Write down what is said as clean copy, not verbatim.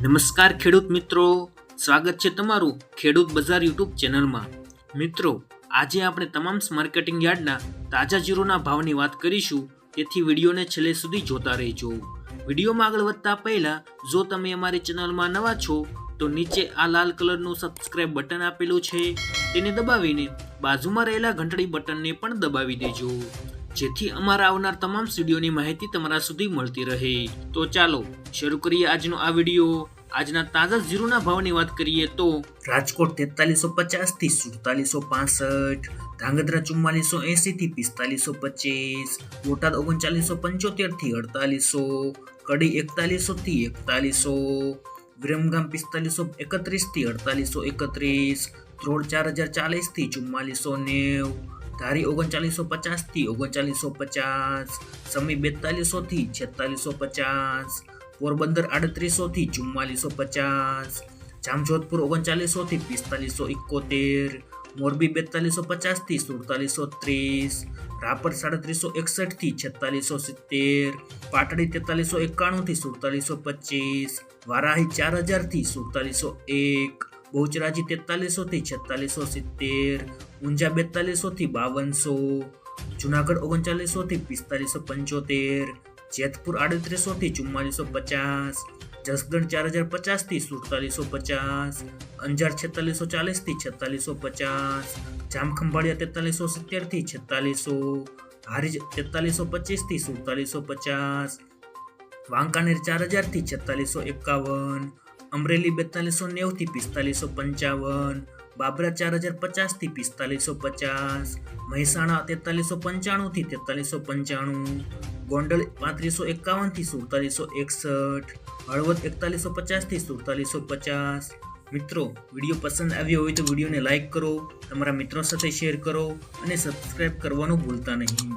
નમસ્કાર ખેડૂત મિત્રો, સ્વાગત છે તમારું ખેડૂત બજાર યુટ્યુબ ચેનલમાં। મિત્રો, આજે આપણે તમામ માર્કેટિંગ યાર્ડના તાજા જીરુના ભાવની વાત કરીશું, તેથી વિડીયોને છેલ્લે સુધી જોતા રહેજો। વિડીયોમાં આગળ વધતા પહેલા જો તમે અમારી ચેનલમાં નવા છો તો નીચે આ લાલ કલરનું સબસ્ક્રાઇબ બટન આપેલું છે, તેને દબાવીને બાજુમાં રહેલા ઘંટડી બટનને પણ દબાવી દેજો, જેથી અમારા આવનાર તમામ વિડીયોની માહિતી તમારા સુધી મળતી રહે। તો ચાલો શરૂ કરીએ આજનો આ વિડીયો। આજના તાજા જીરુના ભાવની વાત કરીએ તો રાજકોટ 4350 થી 4765, ધાંગધ્રા 4480 થી 4525, બોટાદ 3975 થી 4800, કડી 4100 થી 4100, વિરમગામ 4531 થી 4831, ધ્રોળ 4040 થી 4490, ધારી 3950 થી 3950, સમી 4200 થી 4650, પોરબંદર 3800 થી 4450, જામજોધપુર 3900 થી 4571, મોરબી 4250 થી 4730, રાપર 3761 થી 4670, પાટડી 4391 થી 4725, વારાહી 4000 થી 4701, બહુચરાજી 4300 થી 4670, ઊંઝા 4200 થી 5200, જુનાગઢ 3900 થી 4575, જેતપુર 3800 થી 4450, જસદણ 4050 થી 4750, અંજાર 4640 થી 4650, જામખંભાળિયા 4370 થી 4600, હારીજ 4325 થી 4750, વાંકાનેર 4000 થી 4651, અમરેલી 4290 થી 4555, બાબરા 4050 થી 4550, મહેસાણા 4395 થી 4395, ગોંડલ 3551 થી 4761, હળવદ 4150 થી 4750। મિત્રો, વિડીયો પસંદ આવ્યો હોય તો વિડીયોને લાઈક કરો, તમારા મિત્રો સાથે શેર કરો અને સબસ્ક્રાઇબ કરવાનું ભૂલતા નહીં।